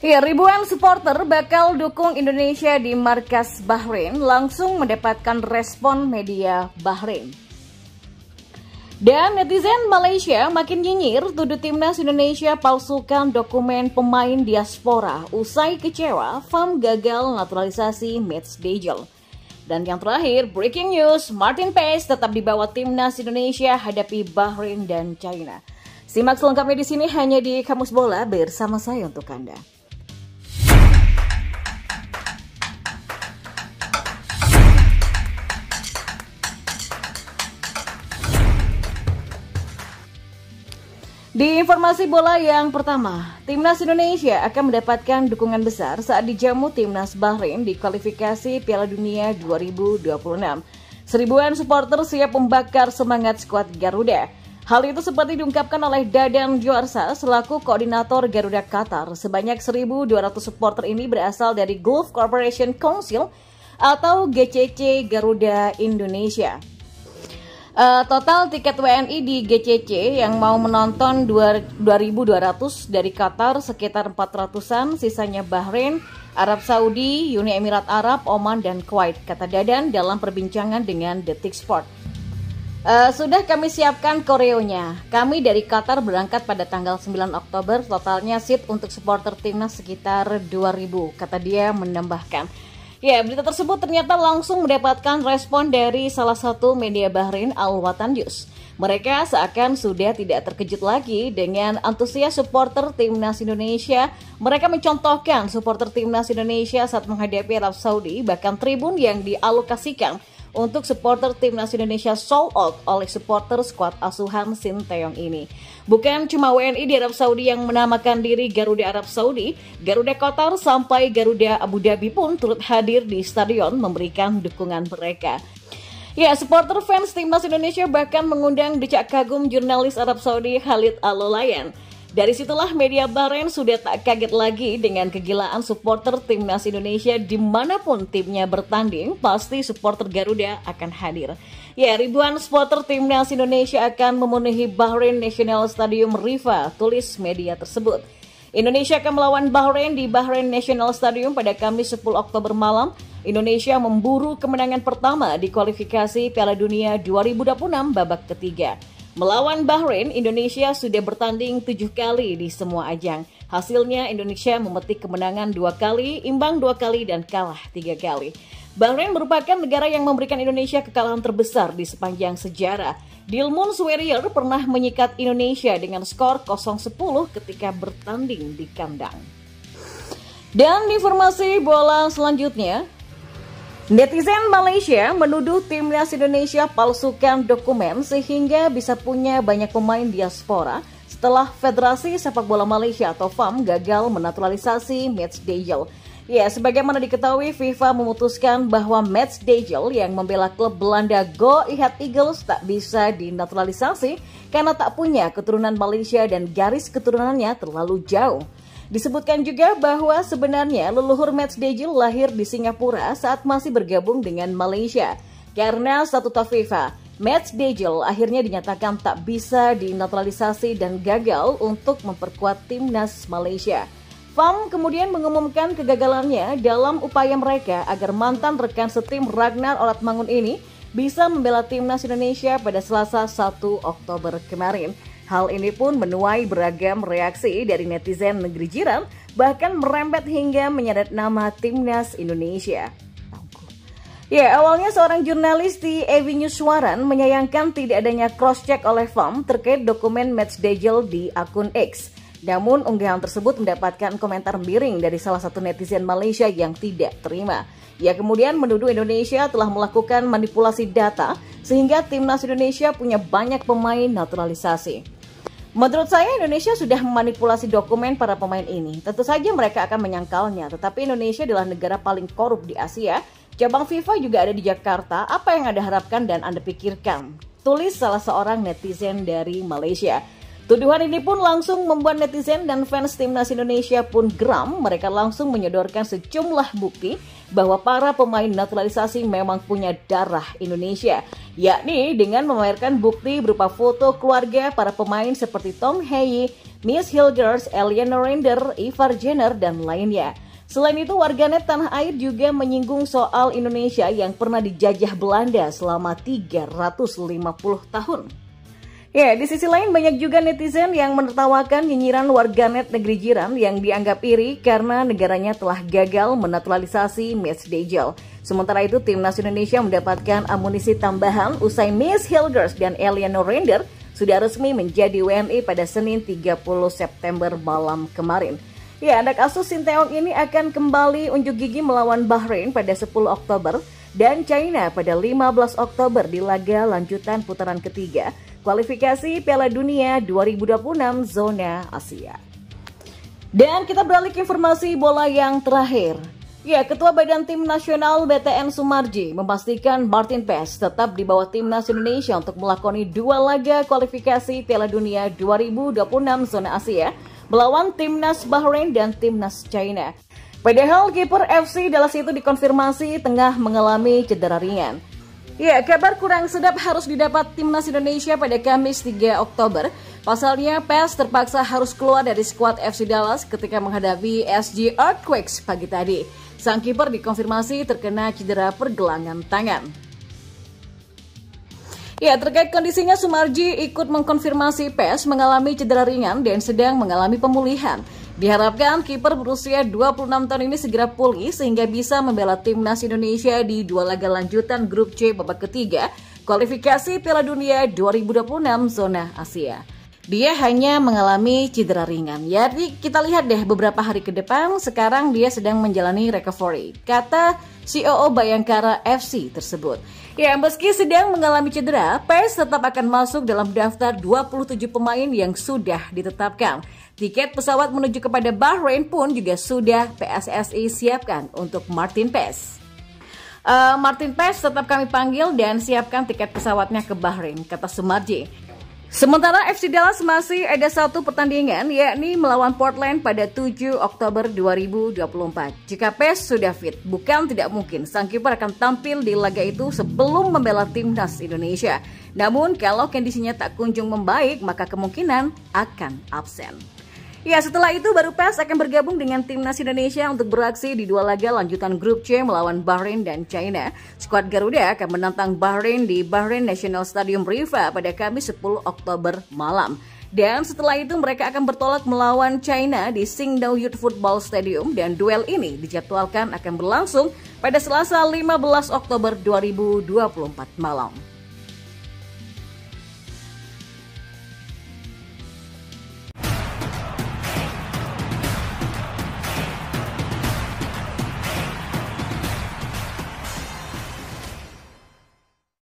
Ya, ribuan supporter bakal dukung Indonesia di markas Bahrain langsung mendapatkan respon media Bahrain. Dan netizen Malaysia makin nyinyir tuduh timnas Indonesia palsukan dokumen pemain diaspora usai kecewa FAM gagal naturalisasi Matt Dejel. Dan yang terakhir, breaking news, Martin Paes tetap dibawa timnas Indonesia hadapi Bahrain dan China. Simak selengkapnya di sini hanya di Kamus Bola bersama saya untuk Anda. Di informasi bola yang pertama, timnas Indonesia akan mendapatkan dukungan besar saat dijamu timnas Bahrain di kualifikasi Piala Dunia 2026. Seribuan supporter siap membakar semangat skuad Garuda. Hal itu seperti diungkapkan oleh Dadan Juarsa selaku koordinator Garuda Qatar. Sebanyak 1.200 supporter ini berasal dari Gulf Cooperation Council atau GCC Garuda Indonesia. Total tiket WNI di GCC yang mau menonton 2.200 dari Qatar sekitar 400-an, sisanya Bahrain, Arab Saudi, Uni Emirat Arab, Oman, dan Kuwait, kata Dadan dalam perbincangan dengan Detik Sport. Sudah kami siapkan koreonya. Kami dari Qatar berangkat pada tanggal 9 Oktober, totalnya seat untuk supporter timnas sekitar 2.000, kata dia menambahkan. Ya, berita tersebut ternyata langsung mendapatkan respon dari salah satu media Bahrain, Al Watan News. Mereka seakan sudah tidak terkejut lagi dengan antusias supporter timnas Indonesia. Mereka mencontohkan supporter timnas Indonesia saat menghadapi Arab Saudi, bahkan tribun yang dialokasikan untuk supporter timnas Indonesia sold out oleh supporter skuad asuhan Sinteyong ini. Bukan cuma WNI di Arab Saudi yang menamakan diri Garuda Arab Saudi, Garuda Qatar sampai Garuda Abu Dhabi pun turut hadir di stadion memberikan dukungan mereka. Ya, supporter fans timnas Indonesia bahkan mengundang decak kagum jurnalis Arab Saudi Khalid Al-Lolayan. Dari situlah media Bahrain sudah tak kaget lagi dengan kegilaan supporter timnas Indonesia dimanapun timnya bertanding, pasti supporter Garuda akan hadir. Ya, ribuan supporter timnas Indonesia akan memenuhi Bahrain National Stadium Riva, tulis media tersebut. Indonesia akan melawan Bahrain di Bahrain National Stadium pada Kamis 10 Oktober malam. Indonesia memburu kemenangan pertama di kualifikasi Piala Dunia 2026 babak ketiga. Melawan Bahrain, Indonesia sudah bertanding 7 kali di semua ajang. Hasilnya Indonesia memetik kemenangan 2 kali, imbang 2 kali, dan kalah 3 kali. Bahrain merupakan negara yang memberikan Indonesia kekalahan terbesar di sepanjang sejarah. Dilmun's Warrior pernah menyikat Indonesia dengan skor 0-10 ketika bertanding di kandang. Dan informasi bola selanjutnya, netizen Malaysia menuduh timnas Indonesia palsukan dokumen sehingga bisa punya banyak pemain diaspora setelah Federasi Sepak Bola Malaysia atau FAM gagal menaturalisasi Matt Dejel. Ya, sebagaimana diketahui, FIFA memutuskan bahwa Matt Dejel yang membela klub Belanda Go Ahead Eagles tak bisa dinaturalisasi karena tak punya keturunan Malaysia dan garis keturunannya terlalu jauh. Disebutkan juga bahwa sebenarnya leluhur Matt Dejel lahir di Singapura saat masih bergabung dengan Malaysia. Karena statuta FIFA, Matt Dejel akhirnya dinyatakan tak bisa dinaturalisasi dan gagal untuk memperkuat timnas Malaysia. FAM kemudian mengumumkan kegagalannya dalam upaya mereka agar mantan rekan setim Ragnar Oratmangun ini bisa membela timnas Indonesia pada Selasa 1 Oktober kemarin. Hal ini pun menuai beragam reaksi dari netizen negeri jiran, bahkan merembet hingga menyeret nama timnas Indonesia. Ya, awalnya seorang jurnalis di EW News Suaran menyayangkan tidak adanya cross-check oleh FAM terkait dokumen Matt Dejel di akun X. Namun, unggahan tersebut mendapatkan komentar miring dari salah satu netizen Malaysia yang tidak terima. Ia kemudian menuduh Indonesia telah melakukan manipulasi data sehingga timnas Indonesia punya banyak pemain naturalisasi. Menurut saya Indonesia sudah memanipulasi dokumen para pemain ini. Tentu saja mereka akan menyangkalnya, tetapi Indonesia adalah negara paling korup di Asia. Cabang FIFA juga ada di Jakarta. Apa yang Anda harapkan dan Anda pikirkan? Tulis salah seorang netizen dari Malaysia. Tuduhan ini pun langsung membuat netizen dan fans timnas Indonesia pun geram. Mereka langsung menyodorkan sejumlah bukti bahwa para pemain naturalisasi memang punya darah Indonesia, yakni dengan memamerkan bukti berupa foto keluarga para pemain seperti Tom Haye, Miss Hilgers, Eleanor Render, Ivar Jenner, dan lainnya. Selain itu, warganet tanah air juga menyinggung soal Indonesia yang pernah dijajah Belanda selama 350 tahun. Ya, di sisi lain banyak juga netizen yang menertawakan nyinyiran warganet negeri jiran yang dianggap iri karena negaranya telah gagal menaturalisasi Miss Dejel. Sementara itu, timnas Indonesia mendapatkan amunisi tambahan usai Miss Hilgers dan Eleanor Render sudah resmi menjadi WNI pada Senin 30 September malam kemarin. Ya, anak asuh Sinteyong ini akan kembali unjuk gigi melawan Bahrain pada 10 Oktober dan China pada 15 Oktober di laga lanjutan putaran ketiga kualifikasi Piala Dunia 2026 zona Asia. Dan kita beralih ke informasi bola yang terakhir. Ya, Ketua Badan Tim Nasional BTN Sumarji memastikan Martin Paes tetap di bawah Timnas Indonesia untuk melakoni 2 laga kualifikasi Piala Dunia 2026 zona Asia melawan Timnas Bahrain dan Timnas China. Padahal kiper FC Dallas itu dikonfirmasi tengah mengalami cedera ringan. Ya, kabar kurang sedap harus didapat Timnas Indonesia pada Kamis 3 Oktober. Pasalnya, Paes terpaksa harus keluar dari skuad FC Dallas ketika menghadapi SG Earthquakes pagi tadi. Sang kiper dikonfirmasi terkena cedera pergelangan tangan. Ya, terkait kondisinya, Sumarji ikut mengkonfirmasi Paes mengalami cedera ringan dan sedang mengalami pemulihan. Diharapkan kiper berusia 26 tahun ini segera pulih sehingga bisa membela Timnas Indonesia di 2 laga lanjutan grup C babak ketiga kualifikasi Piala Dunia 2026 zona Asia. Dia hanya mengalami cedera ringan. Jadi kita lihat deh beberapa hari ke depan, sekarang dia sedang menjalani recovery, kata COO Bayangkara FC tersebut. Ya, meski sedang mengalami cedera, Paes tetap akan masuk dalam daftar 27 pemain yang sudah ditetapkan. Tiket pesawat menuju kepada Bahrain pun juga sudah PSSI siapkan untuk Martin Paes. Martin Paes tetap kami panggil dan siapkan tiket pesawatnya ke Bahrain, kata Sumarji. Sementara FC Dallas masih ada 1 pertandingan, yakni melawan Portland pada 7 Oktober 2024. Jika Paes sudah fit, bukan tidak mungkin sang kiper akan tampil di laga itu sebelum membela Timnas Indonesia. Namun kalau kondisinya tak kunjung membaik, maka kemungkinan akan absen. Ya, setelah itu baru Paes akan bergabung dengan Timnas Indonesia untuk beraksi di 2 laga lanjutan grup C melawan Bahrain dan China. Skuad Garuda akan menantang Bahrain di Bahrain National Stadium Riva pada Kamis 10 Oktober malam. Dan setelah itu mereka akan bertolak melawan China di Qingdao Youth Football Stadium dan duel ini dijadwalkan akan berlangsung pada Selasa 15 Oktober 2024 malam.